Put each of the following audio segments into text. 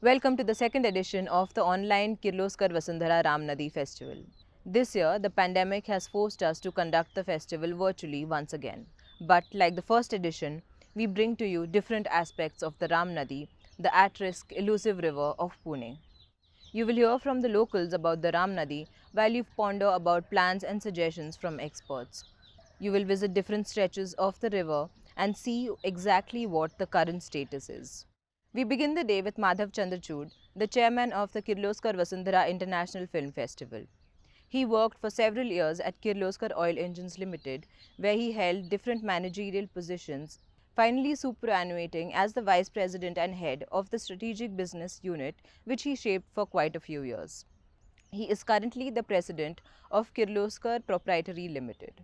Welcome to the second edition of the online Kirloskar Vasundhara Ram Nadi Festival. This year, the pandemic has forced us to conduct the festival virtually once again. But like the first edition, we bring to you different aspects of the Ram Nadi, the at-risk, elusive river of Pune. You will hear from the locals about the Ram Nadi while you ponder about plans and suggestions from experts. You will visit different stretches of the river and see exactly what the current status is. We begin the day with Madhav Chandrachud, the chairman of the Kirloskar Vasundhara International Film Festival. He worked for several years at Kirloskar Oil Engines Limited, where he held different managerial positions, finally superannuating as the vice president and head of the strategic business unit, which he shaped for quite a few years. He is currently the president of Kirloskar Proprietary Limited.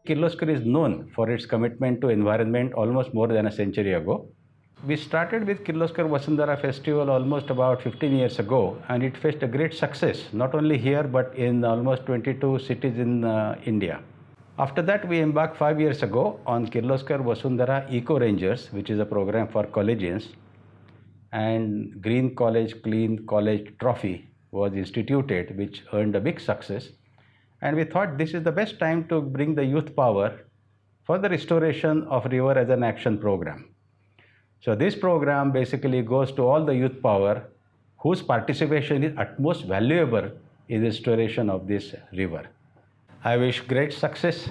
Kirloskar is known for its commitment to environment almost more than a century ago. We started with Kirloskar Vasundhara Festival almost about 15 years ago, and it faced a great success, not only here but in almost 22 cities in India. After that, we embarked 5 years ago on Kirloskar Vasundhara Eco Rangers, which is a program for collegians, and Green College, Clean College Trophy was instituted, which earned a big success. And we thought this is the best time to bring the youth power for the restoration of river as an action program. So this program basically goes to all the youth power whose participation is utmost valuable in the restoration of this river. I wish great success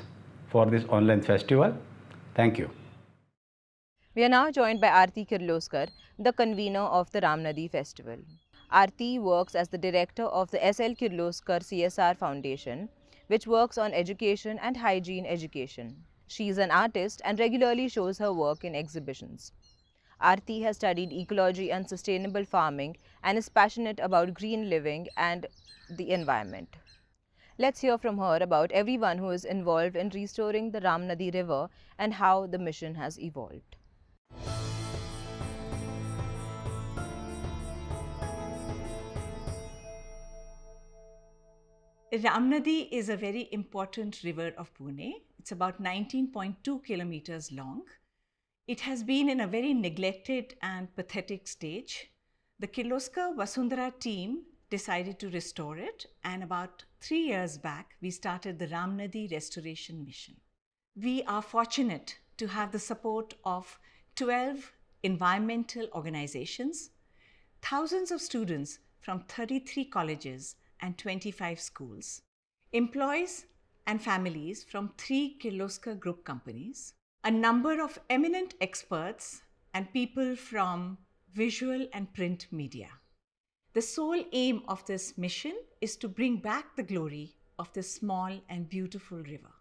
for this online festival. Thank you. We are now joined by Aarti Kirloskar, the convener of the Ram Nadi Festival. Aarti works as the director of the S.L. Kirloskar CSR Foundation, which works on education and hygiene education. She is an artist and regularly shows her work in exhibitions. Aarti has studied ecology and sustainable farming and is passionate about green living and the environment. Let's hear from her about everyone who is involved in restoring the Ram Nadi river and how the mission has evolved. Ram Nadi is a very important river of Pune. It's about 19.2 kilometers long. It has been in a very neglected and pathetic stage. The Kirloskar Vasundhara team decided to restore it, and about 3 years back, we started the Ram Nadi Restoration Mission. We are fortunate to have the support of 12 environmental organizations, thousands of students from 33 colleges and 25 schools, employees and families from 3 Kirloskar Group companies, a number of eminent experts and people from visual and print media. The sole aim of this mission is to bring back the glory of this small and beautiful river.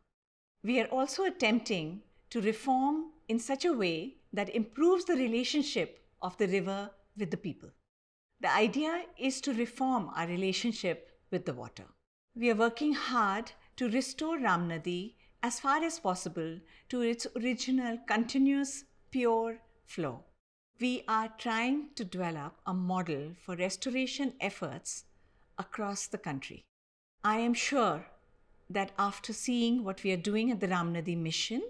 We are also attempting to reform in such a way that improves the relationship of the river with the people. The idea is to reform our relationship with the water. We are working hard to restore Ram Nadi as far as possible to its original continuous pure flow. We are trying to develop a model for restoration efforts across the country. I am sure that after seeing what we are doing at the Ram Nadi mission,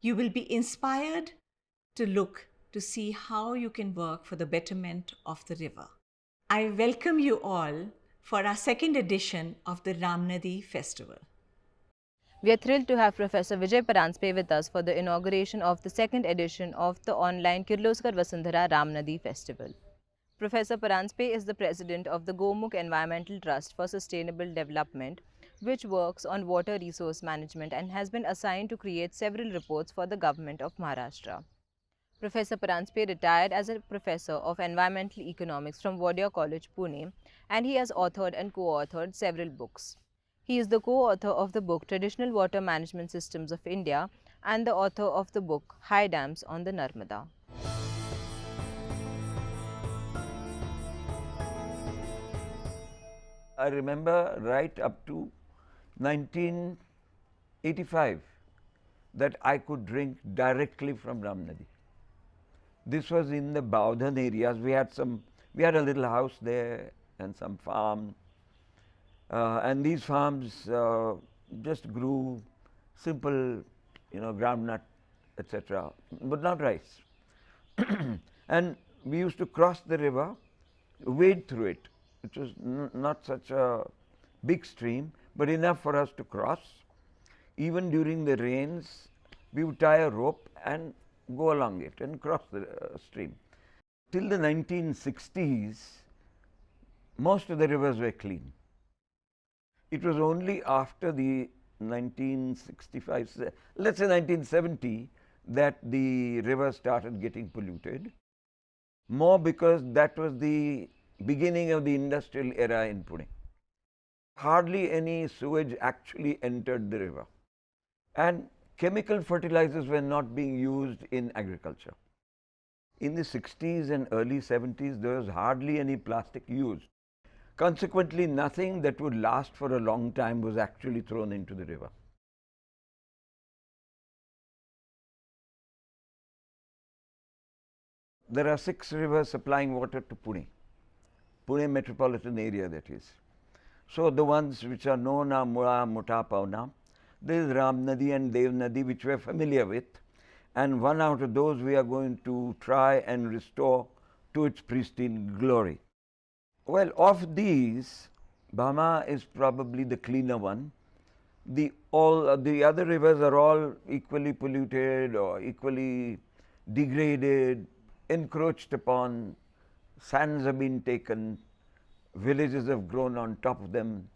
you will be inspired to look to see how you can work for the betterment of the river. I welcome you all for our second edition of the Ram Nadi Festival. We are thrilled to have Professor Vijay Paranjpe with us for the inauguration of the second edition of the online Kirloskar Vasundhara Ram Nadi Festival. Professor Paranjpe is the president of the Gomukh Environmental Trust for Sustainable Development, which works on water resource management and has been assigned to create several reports for the government of Maharashtra. Professor Paranjpe retired as a professor of environmental economics from Wadhwa College, Pune, and he has authored and co-authored several books. He is the co-author of the book Traditional Water Management Systems of India and the author of the book High Dams on the Narmada. I remember right up to 1985 that I could drink directly from Ram Nadi. This was in the Baudhan areas. We had a little house there and some farm. And these farms just grew simple, groundnut, etc., but not rice. And we used to cross the river, wade through it. It was not such a big stream, but enough for us to cross. Even during the rains, we would tie a rope and go along it and cross the stream. Till the 1960s, most of the rivers were clean. It was only after the 1965, let's say 1970, that the river started getting polluted, more because that was the beginning of the industrial era in Pune. Hardly any sewage actually entered the river, and chemical fertilizers were not being used in agriculture. In the 60s and early 70s, there was hardly any plastic used. Consequently, nothing that would last for a long time was actually thrown into the river. There are 6 rivers supplying water to Pune, Pune metropolitan area, that is. So, the ones which are known are Mula, Muta, Pauna. There is Ram Nadi and Dev Nadi, which we are familiar with, and one out of those we are going to try and restore to its pristine glory. Well, of these, Bhama is probably the cleaner one. The other rivers are all equally polluted or equally degraded, encroached upon, sands have been taken, villages have grown on top of them,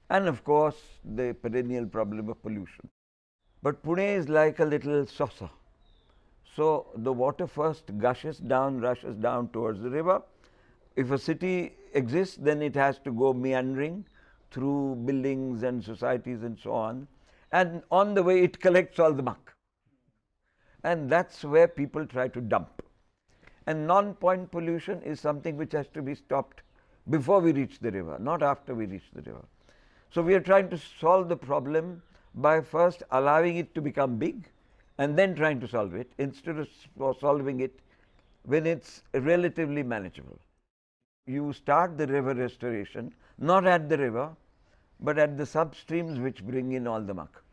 and of course, the perennial problem of pollution. But Pune is like a little saucer. So, the water first rushes down towards the river. If a city exists, then it has to go meandering through buildings and societies and so on, and on the way it collects all the muck, and that is where people try to dump. And non-point pollution is something which has to be stopped before we reach the river, not after we reach the river. So, we are trying to solve the problem by first allowing it to become big and then trying to solve it, instead of solving it when it is relatively manageable. You start the river restoration not at the river, but at the sub-streams which bring in all the muck.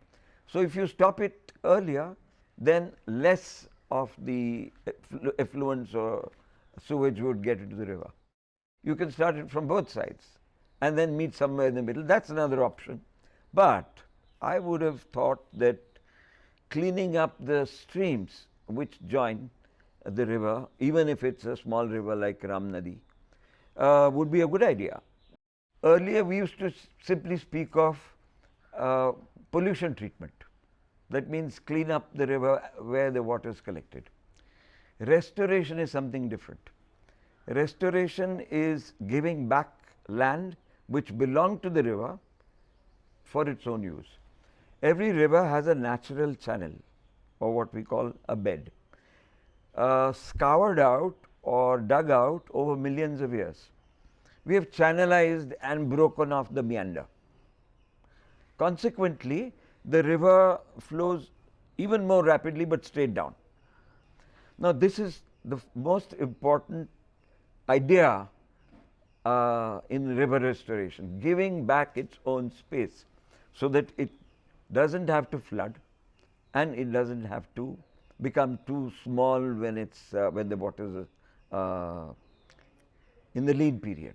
So, if you stop it earlier, then less of the effluents or sewage would get into the river. You can start it from both sides and then meet somewhere in the middle. That is another option. But I would have thought that cleaning up the streams which join the river, even if it is a small river like Ram Nadi, would be a good idea. Earlier, we used to simply speak of pollution treatment. That means clean up the river where the water is collected. Restoration is something different. Restoration is giving back land which belonged to the river for its own use. Every river has a natural channel, or what we call a bed, scoured out or dug out over millions of years. We have channelized and broken off the meander. Consequently, the river flows even more rapidly, but straight down. Now, this is the most important idea in river restoration, giving back its own space so that it does not have to flood and it does not have to become too small when it is when the water is in the lean period.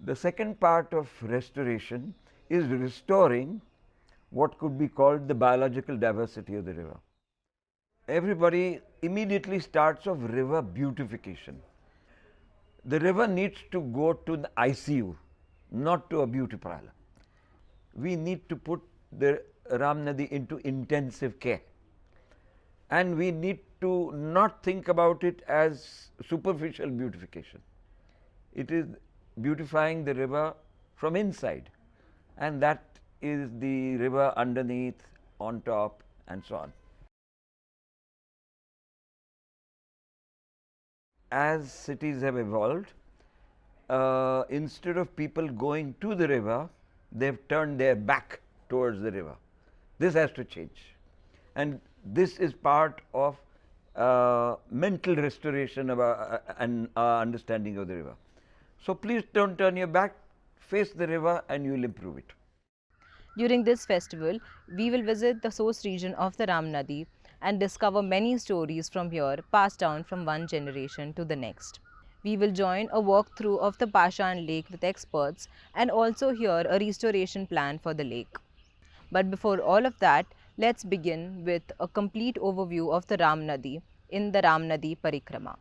The second part of restoration is restoring what could be called the biological diversity of the river. Everybody immediately starts off river beautification. The river needs to go to the ICU, not to a beauty parlor. We need to put the Ram Nadi into intensive care, and we need to not think about it as superficial beautification. It is beautifying the river from inside, and that is the river underneath, on top, and so on. As cities have evolved, instead of people going to the river, they have turned their back towards the river. This has to change, and this is part of mental restoration of and understanding of the river. So, please do not turn your back, face the river, and you will improve it. During this festival, we will visit the source region of the Ram Nadi and discover many stories from here passed down from one generation to the next. We will join a walkthrough of the Pashan Lake with experts and also hear a restoration plan for the lake. But before all of that, let's begin with a complete overview of the Ram Nadi in the Ram Nadi Parikrama.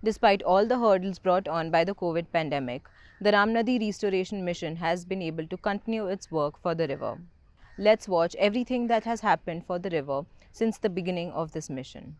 Despite all the hurdles brought on by the COVID pandemic, the Ram Nadi restoration mission has been able to continue its work for the river. Let's watch everything that has happened for the river since the beginning of this mission.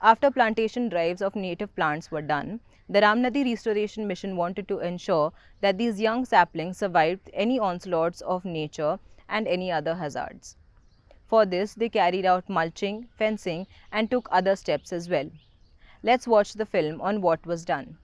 After plantation drives of native plants were done, the Ram Nadi Restoration Mission wanted to ensure that these young saplings survived any onslaughts of nature and any other hazards. For this, they carried out mulching, fencing, and took other steps as well. Let's watch the film on what was done.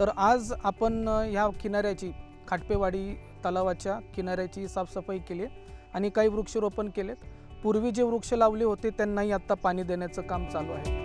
तर आज आपण ह्या किनाऱ्याची खाटपेवाडी तलावाच्या किनाऱ्याची साफसफाई केली आणि काही वृक्षारोपण केलेत. पूर्वी जे वृक्ष लावले होते त्यांनाही आता पाणी देण्याचं काम चालू आहे.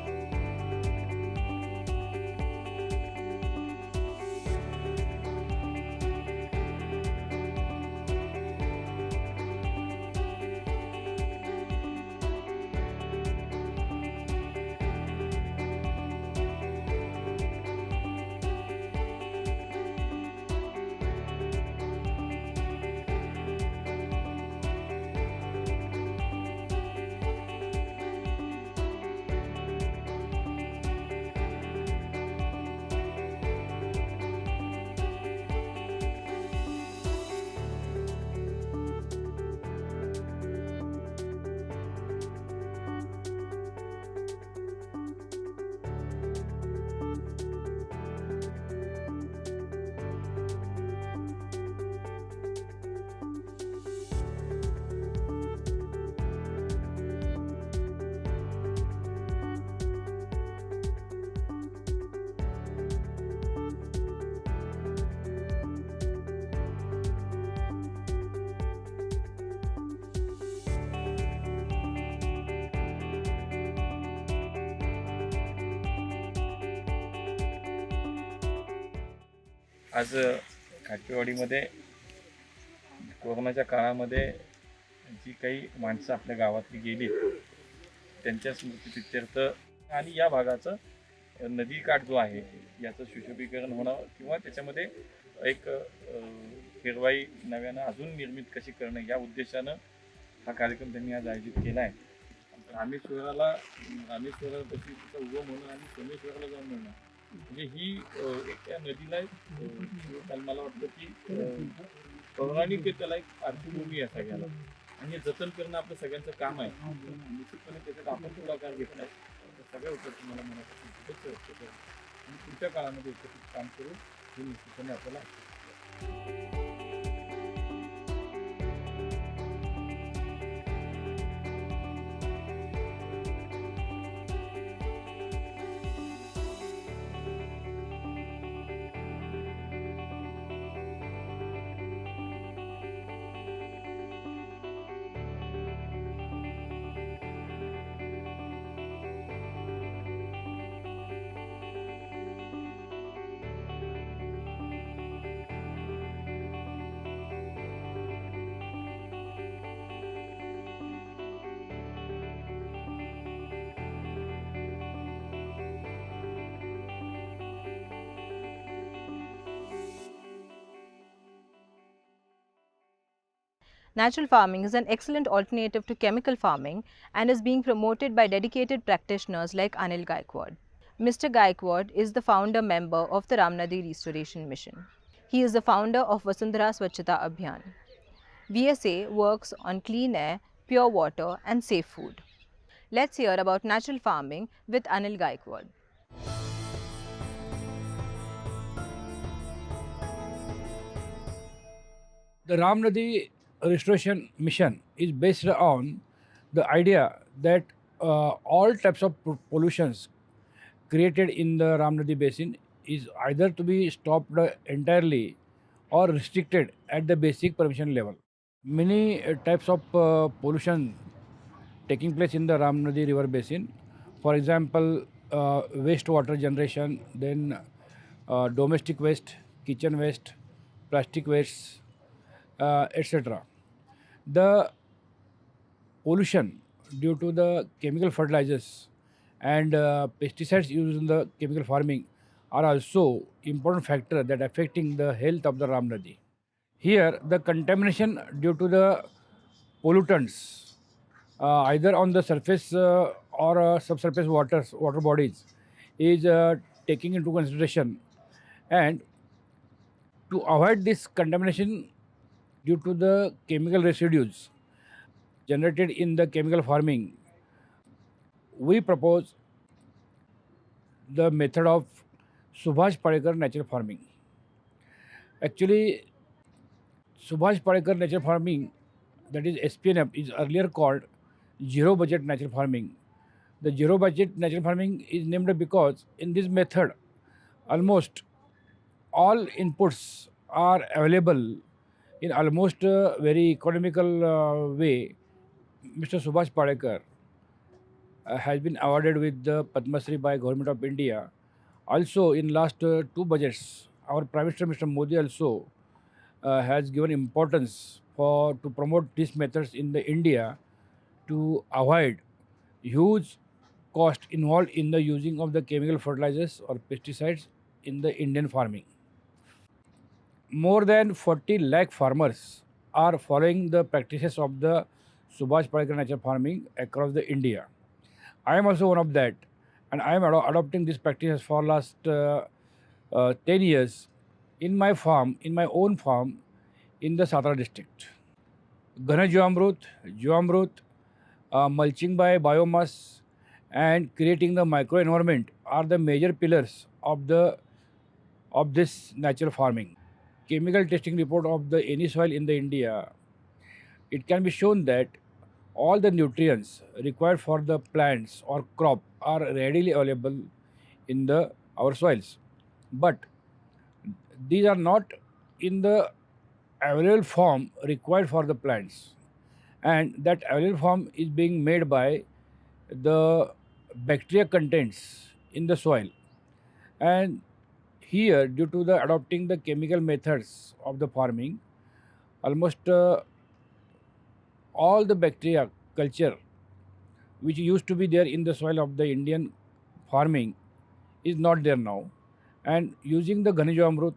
आज खाटपेवाडीमध्ये कोरोनाच्या काळामध्ये जी काही माणसं आपल्या गावातली गेली त्यांच्या स्मृतीप्रित्यर्थ आणि या भागाचं नदी काठ जो आहे याचं सुशोभीकरण होणं किंवा त्याच्यामध्ये एक हिरवाई नव्यानं अजून निर्मित कशी करणं या उद्देशानं हा कार्यक्रम त्यांनी आज आयोजित केला आहे. रामेश्वराला तशी तिचा उगम होणं आणि सोमेश्वराला जाऊन मिळणं म्हणजे ही एक त्या नदीला मला वाटतं की पौराणिक त्याला एक पार्श्वभूमी असा गेला आणि हे जतन करणं आपलं सगळ्यांचं काम आहे. निश्चितपणे त्याच्यात आपण पुढाकार घेतलाय सगळ्या उपलब्ध मला मनापासून शुभेच्छा व्यक्त करतो आणि पुढच्या काळामध्ये एकत्रित काम करू हे निश्चितपणे आपल्याला Natural farming is an excellent alternative to chemical farming and is being promoted by dedicated practitioners like Anil Gaikwad. Mr. Gaikwad is the founder member of the Ram Nadi Restoration Mission. He is the founder of Vasundhara Swachhata Abhiyan. VSA works on clean air, pure water and safe food. Let's hear about natural farming with Anil Gaikwad. The Ram Nadi Restoration Mission is based on the idea that all types of pollutions created in the Ram Nadi basin is either to be stopped entirely or restricted at the basic permission level. Many types of pollution taking place in the Ram Nadi river basin. For example, wastewater generation, then domestic waste, kitchen waste, plastic waste, etc. The pollution due to the chemical fertilizers and pesticides used in the chemical farming are also important factor that affecting the health of the Ram Nadi. Here, the contamination due to the pollutants either on the surface or subsurface water bodies is taking into consideration, and to avoid this contamination due to the chemical residues generated in the chemical farming, we propose the method of Subhash Padekar natural farming. Actually, Subhash Padekar natural farming, that is SPNF, is earlier called zero budget natural farming. The zero budget natural farming is named because in this method almost all inputs are available in almost very economical way. Mr. Subhash Padekar has been awarded with the Padma Shri by Government of India. Also, in last two budgets, our Prime Minister Mr. Modi also has given importance for to promote these methods in the India to avoid huge cost involved in the using of the chemical fertilizers or pesticides in the Indian farming. More than 40 lakh farmers are following the practices of the Subhash Padekar natural farming across the India. I am also one of that, and I am adopting these practices for last 10 years in my farm, in my own farm in the Satara district. Ghana Jivamrut, mulching by biomass and creating the microenvironment are the major pillars of this natural farming. Chemical testing report of the any soil in the India, it can be shown that all the nutrients required for the plants or crop are readily available in our soils, but these are not in the available form required for the plants, and that available form is being made by the bacteria contents in the soil. And here, due to the adopting the chemical methods of the farming, almost all the bacteria culture which used to be there in the soil of the Indian farming is not there now. And using the Ghanijamrut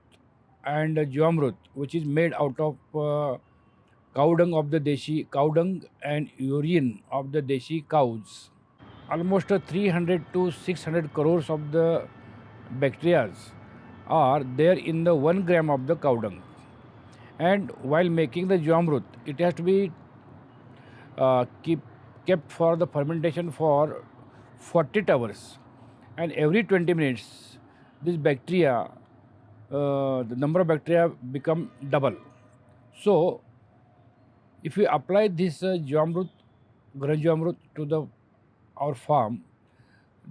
and Jivamrut, which is made out of cow dung of the Deshi, cow dung and urine of the Deshi cows, almost 300 to 600 crores of the bacteria are there in the 1 gram of the cow dung. And while making the Jivamrut, it has to be kept for the fermentation for 48 hours, and every 20 minutes this bacteria, the number of bacteria become double. So if we apply this Jivamrut, Ghanijamrut to the our farm,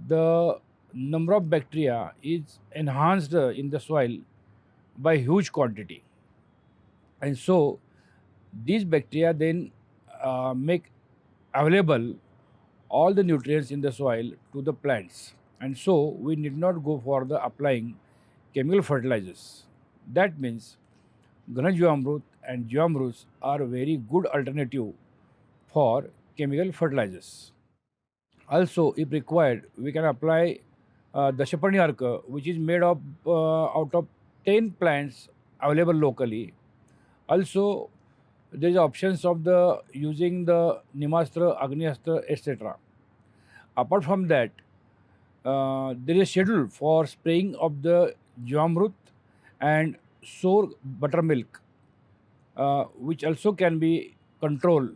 the number of bacteria is enhanced in the soil by huge quantity, and so these bacteria then make available all the nutrients in the soil to the plants, and so we need not go for the applying chemical fertilizers. That means Ghanajamrut and Jivamruts are a very good alternative for chemical fertilizers. Also, if required, we can apply Dashaparni Arka, which is made of out of 10 plants available locally. Also, there is options of the using the Nimastra, Agniastra, etc. Apart from that, there is a schedule for spraying of the Jivamrut and sour buttermilk, which also can be control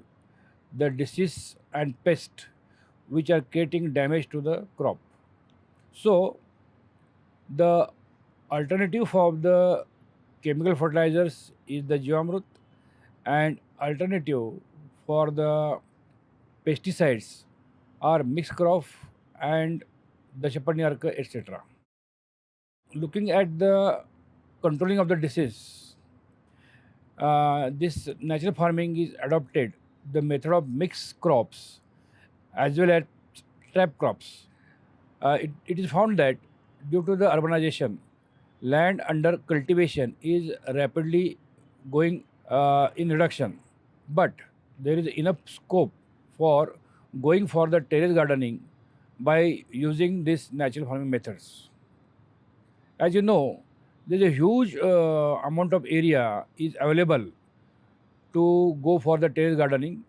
the disease and pest which are creating damage to the crop. So the alternative for the chemical fertilizers is the Jivamrut, and alternative for the pesticides are mixed crop and Dashaparniarka, etc. Looking at the controlling of the disease, this natural farming is adopted the method of mixed crops as well as trap crops. It is found that due to the urbanization, land under cultivation is rapidly going in reduction, but there is enough scope for going for the terrace gardening by using these natural farming methods. As you know, there is a huge amount of area is available to go for the terrace gardening,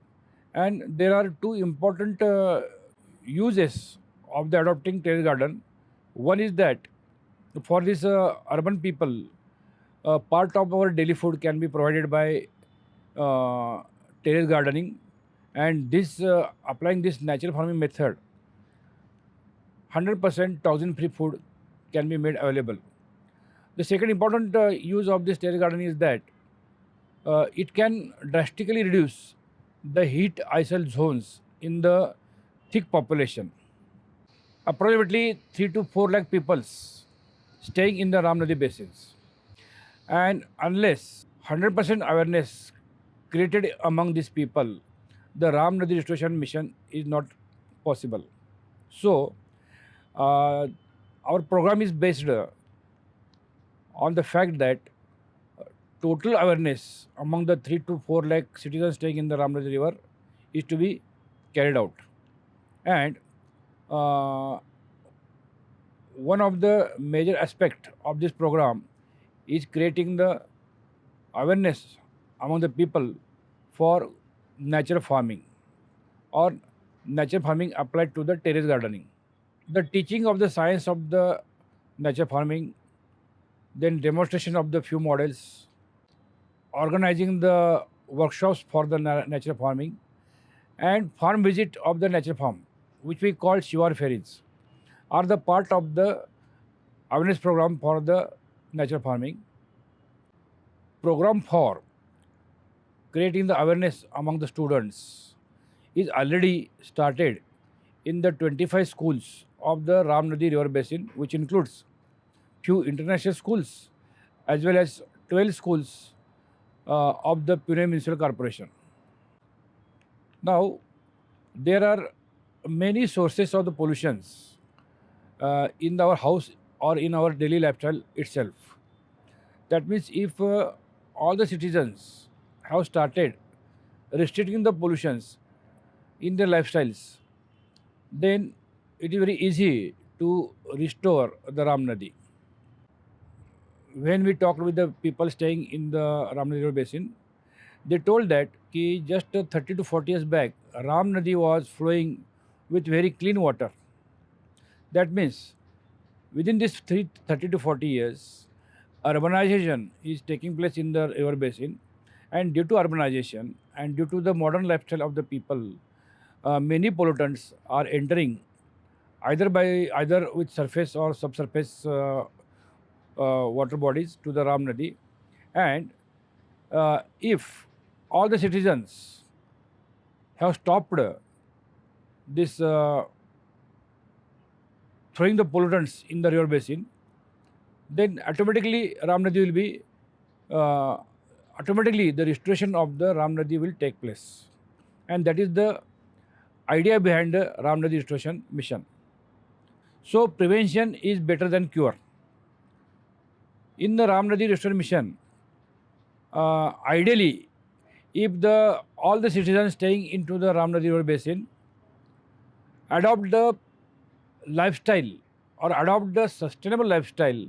and there are two important uses of the adopting terrace garden. One is that for this urban people, part of our daily food can be provided by terrace gardening, and this applying this natural farming method, 100% toxin free food can be made available. The second important use of this terrace gardening is that it can drastically reduce the heat isol zones in the thick population. Approximately 3 to 4 lakh people staying in the Ram Nadi basins. And unless 100% awareness created among these people, the Ram Nadi restoration mission is not possible. So, our program is based on the fact that total awareness among the 3 to 4 lakh citizens staying in the Ram Nadi river is to be carried out. And one of the major aspect of this program is creating the awareness among the people for natural farming or natural farming applied to the terrace gardening. The teaching of the science of the natural farming, then demonstration of the few models, organizing the workshops for the natural farming, and farm visit of the natural farm, which we call Shivar Ferries, are the part of the awareness program for the natural farming. Program for creating the awareness among the students is already started in the 25 schools of the Ram Nadi river basin, which includes few international schools as well as 12 schools of the Pune Municipal Corporation. Now, there are many sources of the pollutions in our house or in our daily lifestyle itself. That means if all the citizens have started restricting the pollutions in their lifestyles, then it is very easy to restore the Ram Nadi. When we talked with the people staying in the Ram Nadi River basin, they told that just 30 to 40 years back, Ram Nadi was flowing with very clean water. That means within this 30 to 40 years, urbanization is taking place in the river basin, and due to urbanization and due to the modern lifestyle of the people, many pollutants are entering either with surface or subsurface water bodies to the Ram Nadi, and if all the citizens have stopped this throwing the pollutants in the river basin, then automatically automatically the restoration of the Ram Nadi will take place, and that is the idea behind the Ram Nadi restoration mission. So prevention is better than cure. In the Ram Nadi restoration mission, ideally, if all the citizens staying into the Ram Nadi river basin adopt the lifestyle or adopt the sustainable lifestyle,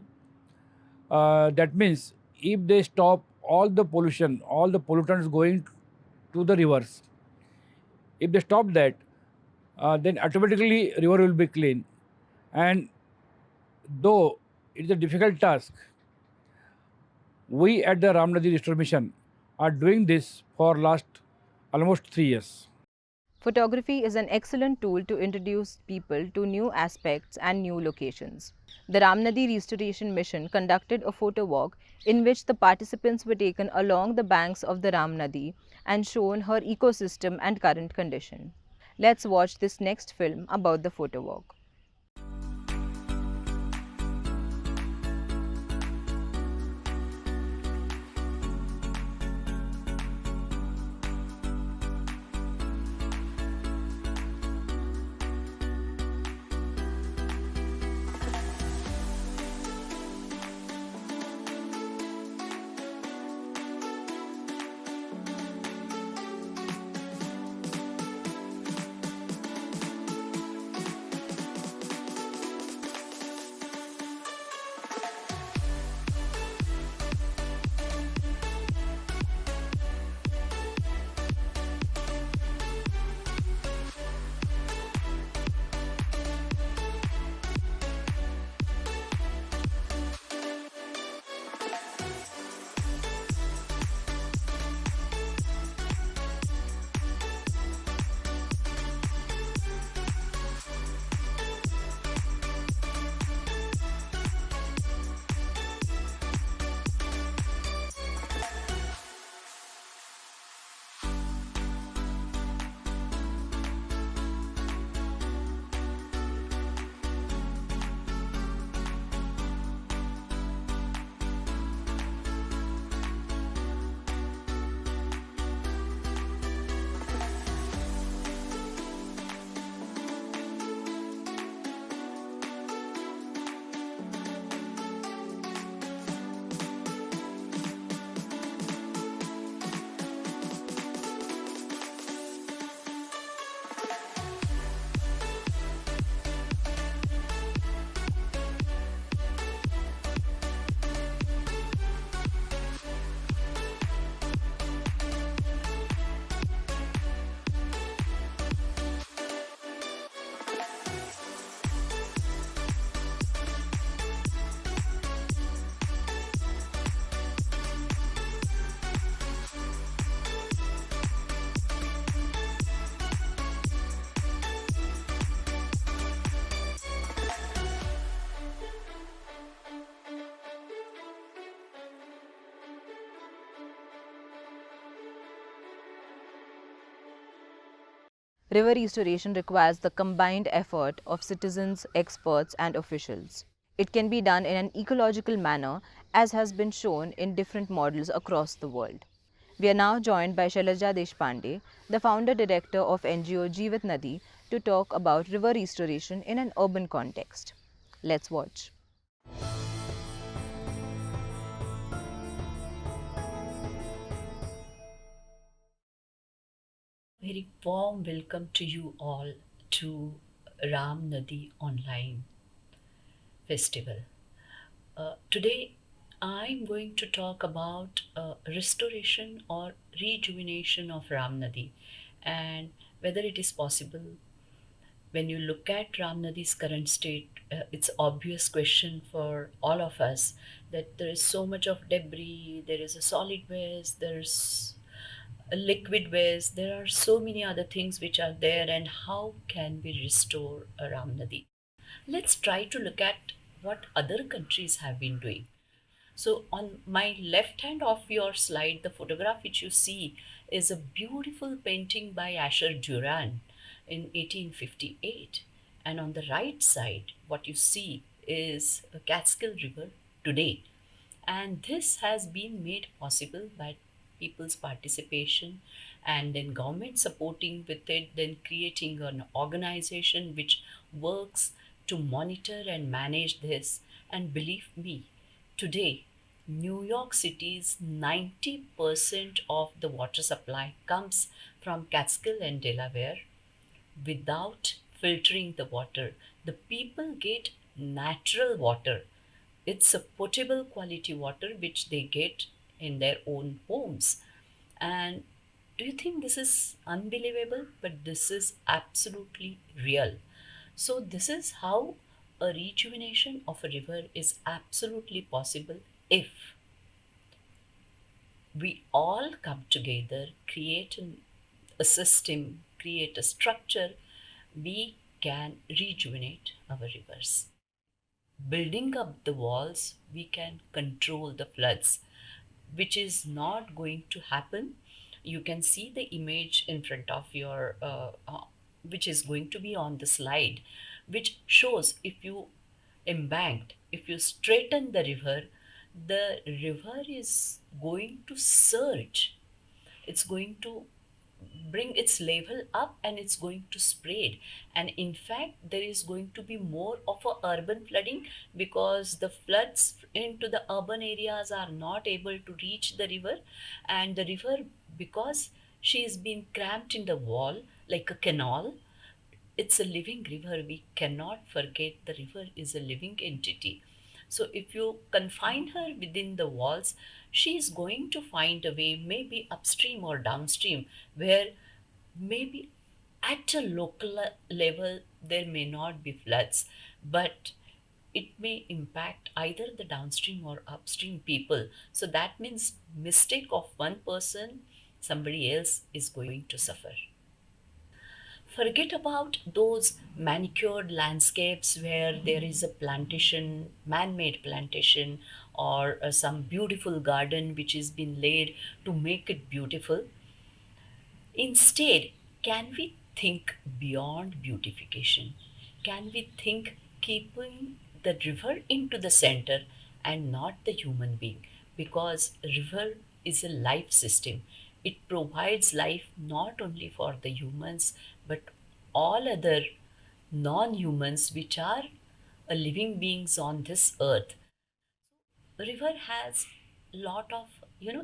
that means if they stop all the pollution, all the pollutants going to the rivers, if they stop that, then automatically river will be clean. And though it is a difficult task, we at the Ram Nadi Restoration Mission are doing this for last almost 3 years. Photography is an excellent tool to introduce people to new aspects and new locations. The Ram Nadi Restoration Mission conducted a photo walk in which the participants were taken along the banks of the Ram Nadi and shown her ecosystem and current condition. Let's watch this next film about the photo walk. River restoration requires the combined effort of citizens, experts and officials. It can be done in an ecological manner as has been shown in different models across the world. We are now joined by Shailaja Deshpande, the founder director of NGO Jeevat Nadi, to talk about river restoration in an urban context. Let's watch. Very warm welcome to you all to Ram Nadi Online Festival. Today, I'm going to talk about restoration or rejuvenation of Ram Nadi and whether it is possible. When you look at Ram Nadi's current state, it's obvious question for all of us that there is so much of debris, there is a solid waste, there's a liquid waste, there are so many other things which are there, and how can we restore a Ram Nadi? Let's try to look at what other countries have been doing. So, on my left hand of your slide, the photograph which you see is a beautiful painting by Asher Duran in 1858. And on the right side, what you see is a Catskill River today. And this has been made possible by people's participation and then government supporting with it, then creating an organization which works to monitor and manage this. And believe me, today New York City's 90% of the water supply comes from Catskill and Delaware without filtering the water. The people get natural water. It's a potable quality water which they get in their own homes. And do you think this is unbelievable? But this is absolutely real. So, this is how a rejuvenation of a river is absolutely possible if we all come together, create a system, create a structure, we can rejuvenate our rivers. Building up the walls, we can control the floods, which is not going to happen. You can see the image in front of your, which is going to be on the slide, which shows if you embanked, if you straighten the river is going to surge. It's going to bring its level up and it's going to spread, and in fact there is going to be more of a urban flooding because the floods into the urban areas are not able to reach the river, and the river, because she is being cramped in the wall like a canal, it's a living river. We cannot forget the river is a living entity. So if you confine her within the walls, she is going to find a way, maybe upstream or downstream, where maybe at a local level there may not be floods, but it may impact either the downstream or upstream people. So that means mistake of one person, somebody else is going to suffer. Forget about those manicured landscapes where there is a plantation, man made plantation, or some beautiful garden which has been laid to make it beautiful. Instead, can we think beyond beautification? Can we think keeping the river into the center and not the human being? Because river is a life system. It provides life not only for the humans but all other non-humans which are living beings on this earth. River has lot of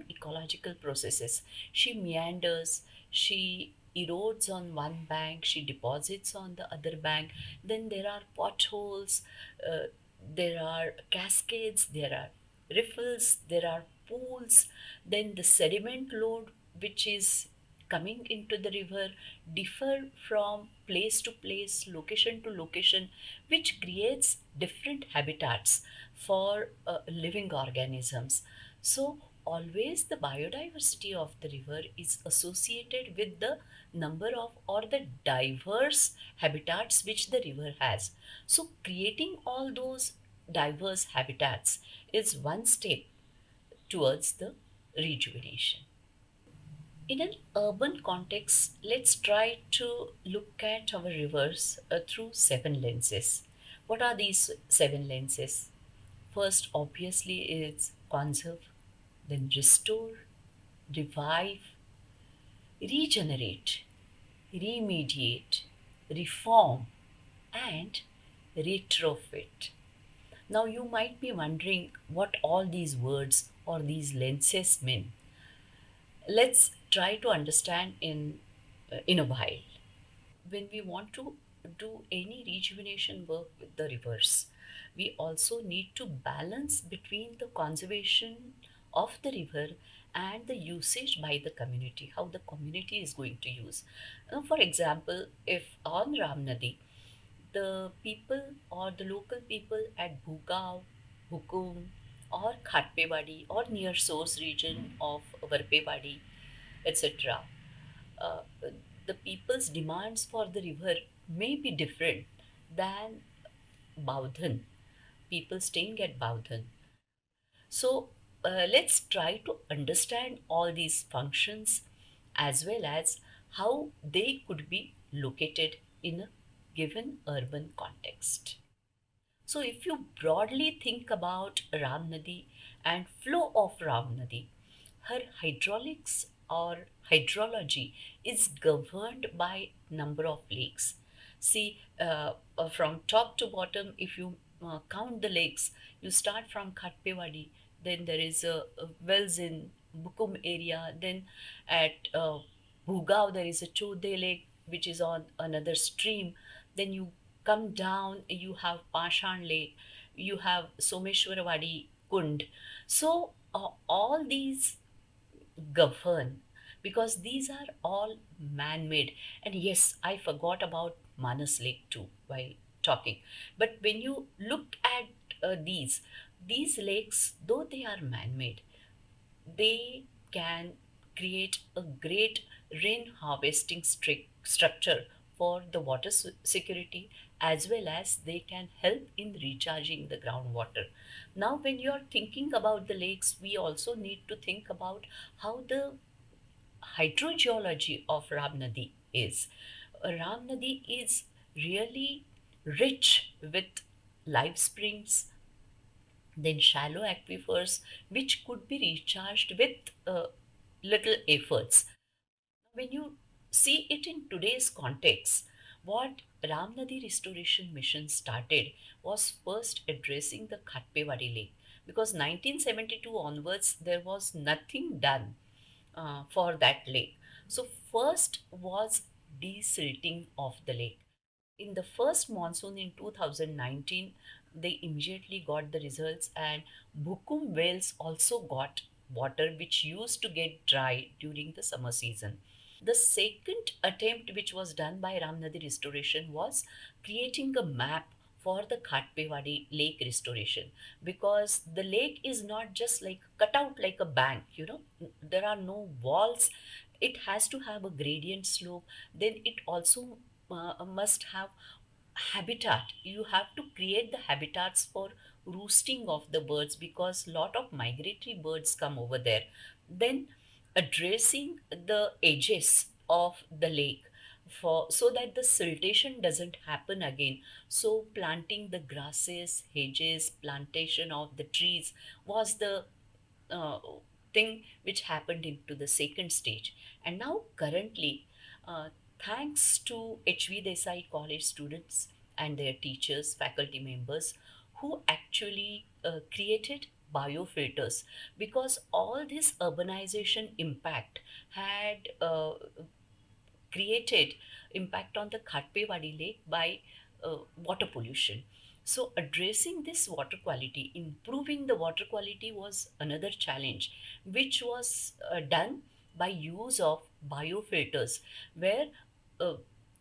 ecological processes. She meanders, she erodes on one bank, she deposits on the other bank, then there are potholes, uh, there are cascades, there are riffles, there are pools, then the sediment load which is coming into the river differ from place to place, location to location, which creates different habitats for living organisms. So always the biodiversity of the river is associated with the number of or the diverse habitats which the river has. So creating all those diverse habitats is one step towards the rejuvenation. In an urban context, let's try to look at our rivers through seven lenses. What are these seven lenses? First, obviously, is conserve, then restore, revive, regenerate, remediate, reform, and retrofit. Now you might be wondering what all these words or these lenses mean. Let's try to understand in a while. When we want to do any rejuvenation work with the rivers, we also need to balance between the conservation of the river and the usage by the community, how the community is going to use. For example, if on Ram Nadi, the people or the local people at Bhugav, Hukum, or Khatpewadi or near source region of Varpewadi, etc., uh, the people's demands for the river may be different than Baudhan, people staying at Baudhan. So let's try to understand all these functions as well as how they could be located in a given urban context. So, if you broadly think about Ram Nadi and flow of Ram Nadi, her hydraulics or hydrology is governed by number of lakes. See, from top to bottom, if you count the lakes, you start from Khatpewadi, then there is a wells in Bukum area, then at Bhugav there is a Chode lake which is on another stream, then you come down, you have Pashan Lake, you have Someshwaravadi Kund. So all these govern because these are all man-made. And yes, I forgot about Manas Lake too while talking. But when you look at these lakes, though they are man-made, they can create a great rain harvesting structure for the water security, as well as they can help in recharging the groundwater. Now, when you are thinking about the lakes, we also need to think about how the hydrogeology of Ram Nadi is. Ram Nadi is really rich with live springs, then shallow aquifers which could be recharged with little efforts. When you see it in today's context, what Ram Nadi Restoration Mission started was first addressing the Khatpewadi Lake, because 1972 onwards there was nothing done for that lake. So first was desilting of the lake. In the first monsoon in 2019, they immediately got the results, and Bukum wells also got water which used to get dry during the summer season. The second attempt, which was done by Ram Nadi Restoration, was creating a map for the Khatpewadi lake restoration, because the lake is not just like cut out like a bank, there are no walls. It has to have a gradient slope, then it also must have habitat. You have to create the habitats for roosting of the birds, because lot of migratory birds come over there. Then addressing the edges of the lake for so that the siltation doesn't happen again. So planting the grasses, hedges, plantation of the trees was the uh, thing which happened into the second stage. And now, currently, thanks to HV Desai College students and their teachers, faculty members, who actually created biofilters, because all this urbanization impact had created impact on the Khatpewadi lake by water pollution. So addressing this water quality, improving the water quality was another challenge, which was done by use of biofilters, where uh,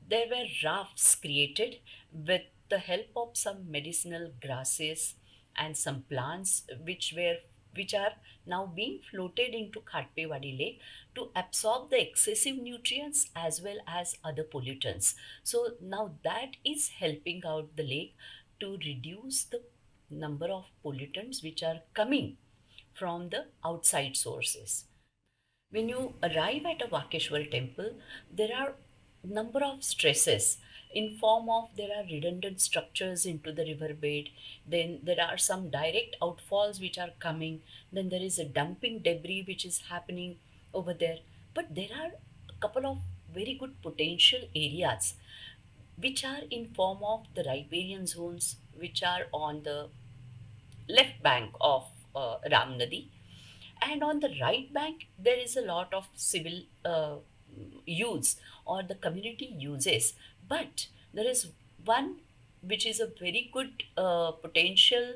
there were rafts created with the help of some medicinal grasses and some plants which are now being floated into Khatpewadi Lake to absorb the excessive nutrients as well as other pollutants. So now that is helping out the lake to reduce the number of pollutants which are coming from the outside sources. When you arrive at a Vakeshwar temple, there are number of stresses in form of there are redundant structures into the riverbed, then there are some direct outfalls which are coming, then there is a dumping debris which is happening over there. But there are a couple of very good potential areas which are in form of the riparian zones which are on the left bank of Ram Nadi, and on the right bank there is a lot of civil use or the community uses, but there is one which is a very good potential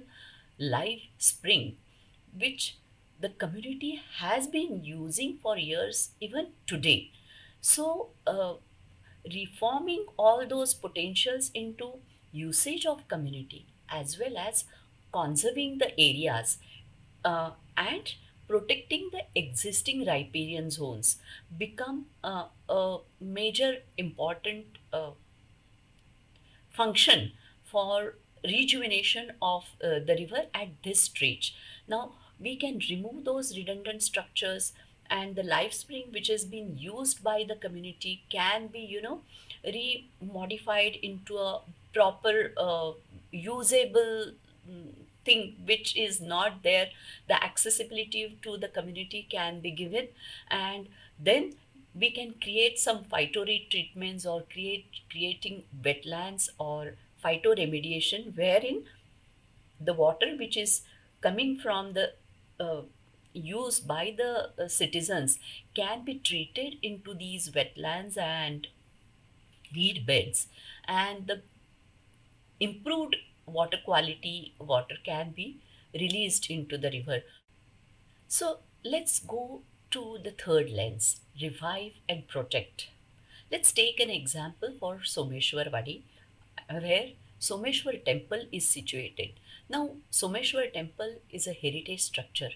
live spring which the community has been using for years even today. So reforming all those potentials into usage of community as well as conserving the areas and protecting the existing riparian zones become a major important function for rejuvenation of the river at this stage. Now, we can remove those redundant structures, and the life spring which has been used by the community can be, re-modified into a proper usable thing which is not there. The accessibility to the community can be given, and then we can create some phytoremediations or creating wetlands or phytoremediation wherein the water which is coming from the uh, use by the citizens can be treated into these wetlands and reed beds, and the improved water quality water can be released into the river. So let's go to the third lens, revive and protect. Let's take an example for Someshwar Vadi, where Someshwar temple is situated. Now, Someshwar temple is a heritage structure,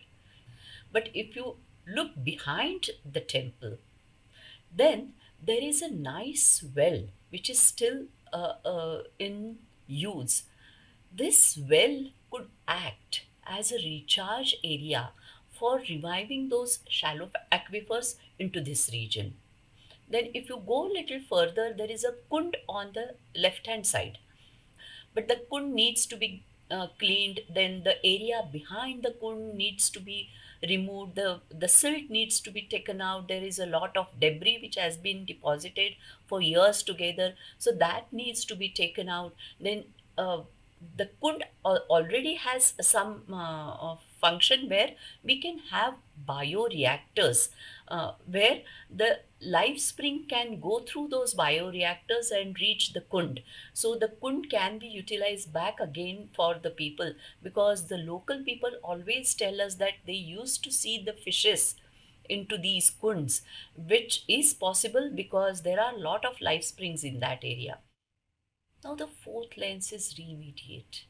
but if you look behind the temple, then there is a nice well which is still in use. This well could act as a recharge area for reviving those shallow aquifers into this region. Then, if you go a little further, there is a kund on the left hand side, but the kund needs to be cleaned. Then, the area behind the kund needs to be removed. The silt needs to be taken out. There is a lot of debris which has been deposited for years together, so that needs to be taken out. Then, the kund already has some function where we can have bioreactors where the live spring can go through those bioreactors and reach the kund. So the kund can be utilized back again for the people, because the local people always tell us that they used to see the fishes into these kunds, which is possible because there are a lot of live springs in that area. Now the fourth lens is remediate.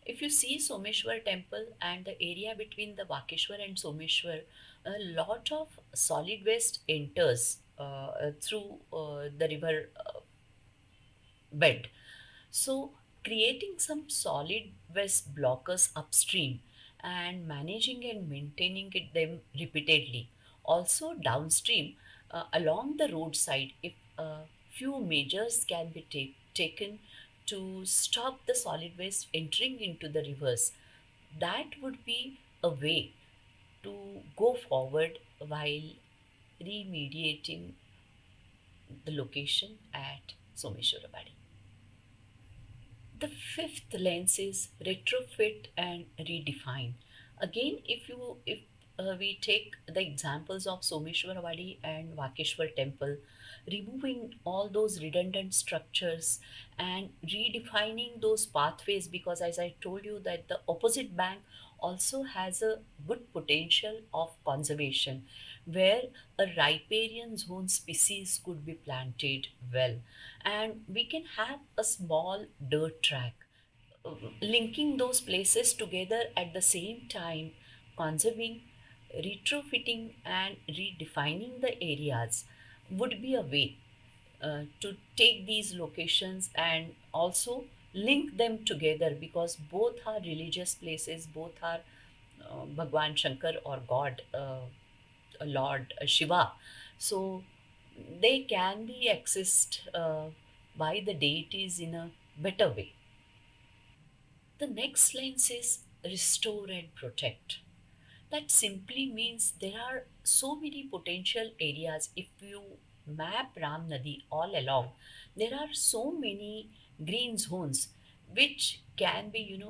If you see Someshwar temple and the area between the Vakeshwar and Someshwar, a lot of solid waste enters through the river bed. So, creating some solid waste blockers upstream and managing and maintaining them repeatedly. Also, downstream, along the roadside, if a few measures can be taken to stop the solid waste entering into the rivers, that would be a way to go forward while remediating the location at Someshwarabadi. The fifth lens is retrofit and redefine. Again, if we take the examples of Someshwaravadi and Vakeshwar temple, removing all those redundant structures and redefining those pathways, because as I told you that the opposite bank also has a good potential of conservation where a riparian zone species could be planted well, and we can have a small dirt track uh, linking those places together at the same time, conserving, retrofitting, and redefining the areas would be a way to take these locations and also link them together, because both are religious places, both are Bhagwan Shankar or God, Lord Shiva. So they can be accessed by the deities in a better way. The next lens is restore and protect. That simply means there are so many potential areas. If you map Ram Nadi all along, there are so many green zones which can be,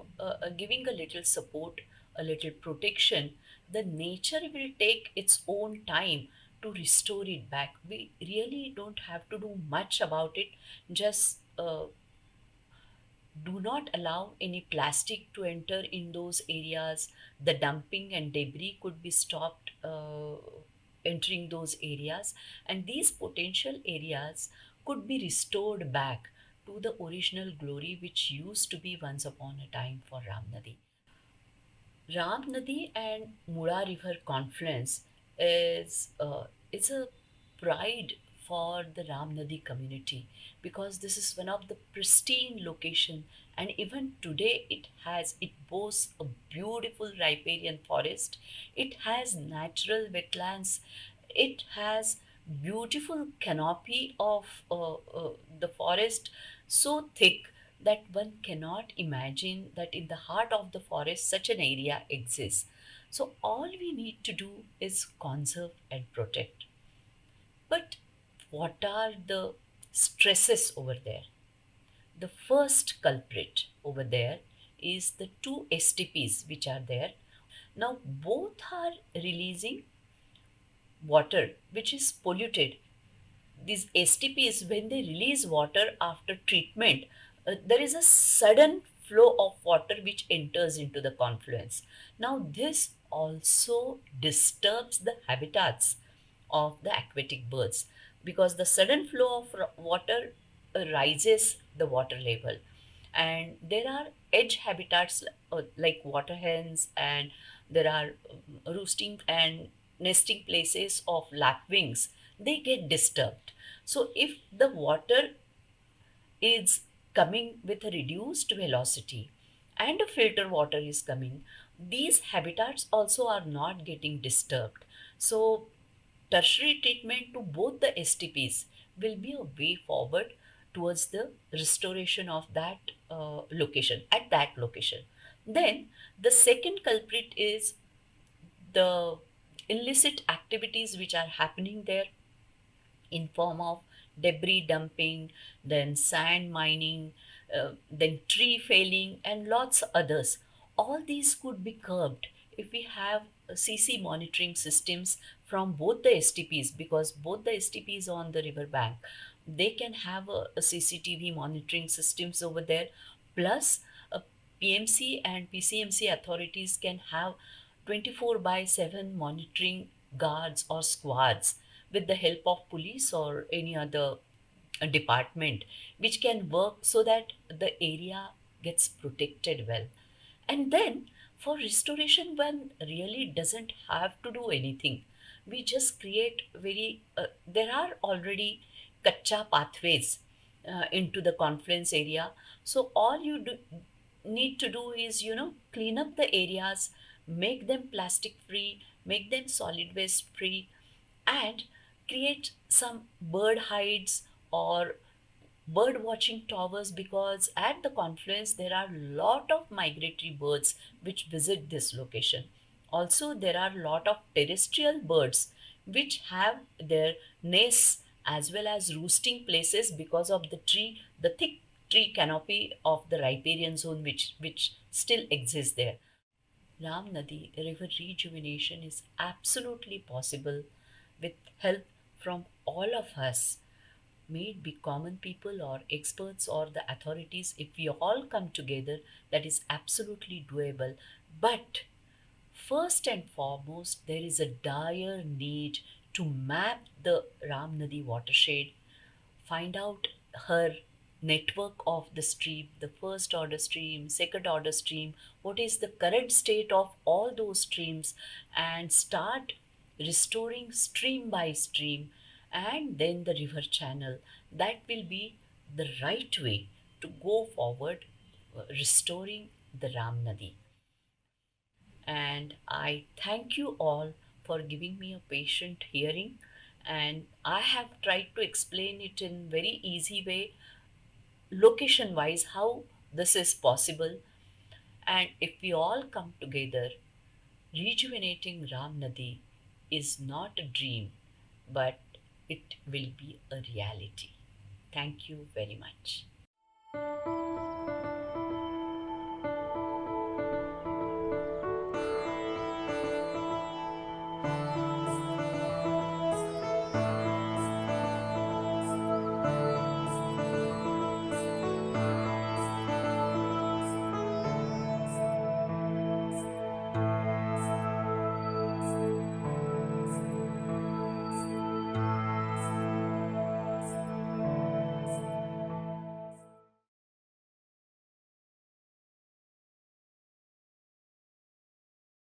giving a little support, a little protection. The nature will take its own time to restore it back. We really don't have to do much about it. Just do not allow any plastic to enter in those areas. The dumping and debris could be stopped entering those areas, and these potential areas could be restored back to the original glory which used to be once upon a time for Ram Nadi. Ram Nadi and Mura River confluence is a pride for the Ram Nadi community, because this is one of the pristine location, and even today it boasts a beautiful riparian forest. It has natural wetlands. It has beautiful canopy of the forest, so thick that one cannot imagine that in the heart of the forest such an area exists. So all we need to do is conserve and protect. But what are the stresses over there? The first culprit over there is the two STPs which are there. Now both are releasing water which is polluted. These STPs, when they release water after treatment, there is a sudden flow of water which enters into the confluence. Now, this also disturbs the habitats of the aquatic birds, because the sudden flow of water rises the water level, and there are edge habitats like water hens, and there are roosting and nesting places of lapwings. They get disturbed. So if the water is coming with a reduced velocity and a filter water is coming, these habitats also are not getting disturbed. So tertiary treatment to both the STPs will be a way forward towards the restoration of that location, at that location. Then the second culprit is the illicit activities which are happening there in form of debris dumping, then sand mining, then tree felling, and lots others. All these could be curbed if we have CC monitoring systems from both the STPs, because both the STPs on the river bank, they can have a CCTV monitoring systems over there, plus a PMC and PCMC authorities can have 24 by 7 monitoring guards or squads with the help of police or any other department, which can work so that the area gets protected well. And then for restoration, one really doesn't have to do anything. We just create there are already kacha pathways into the confluence area. So all you need to do is, clean up the areas, make them plastic free, make them solid waste free, and create some bird hides or bird watching towers, because at the confluence there are lot of migratory birds which visit this location. Also there are lot of terrestrial birds which have their nests as well as roosting places because of the thick tree canopy of the riparian zone which still exists there. Ram Nadi river rejuvenation is absolutely possible with help from all of us, may it be common people or experts or the authorities. If we all come together, that is absolutely doable. But first and foremost, there is a dire need to map the Ram Nadi watershed, find out her network of the stream, the first order stream, second order stream, what is the current state of all those streams, and start restoring stream by stream, and then the river channel. That will be the right way to go forward, restoring the Ram Nadi. And I thank you all for giving me a patient hearing, and I have tried to explain it in very easy way, location wise, how this is possible. And if we all come together, rejuvenating Ram Nadi is not a dream, but it will be a reality. Thank you very much.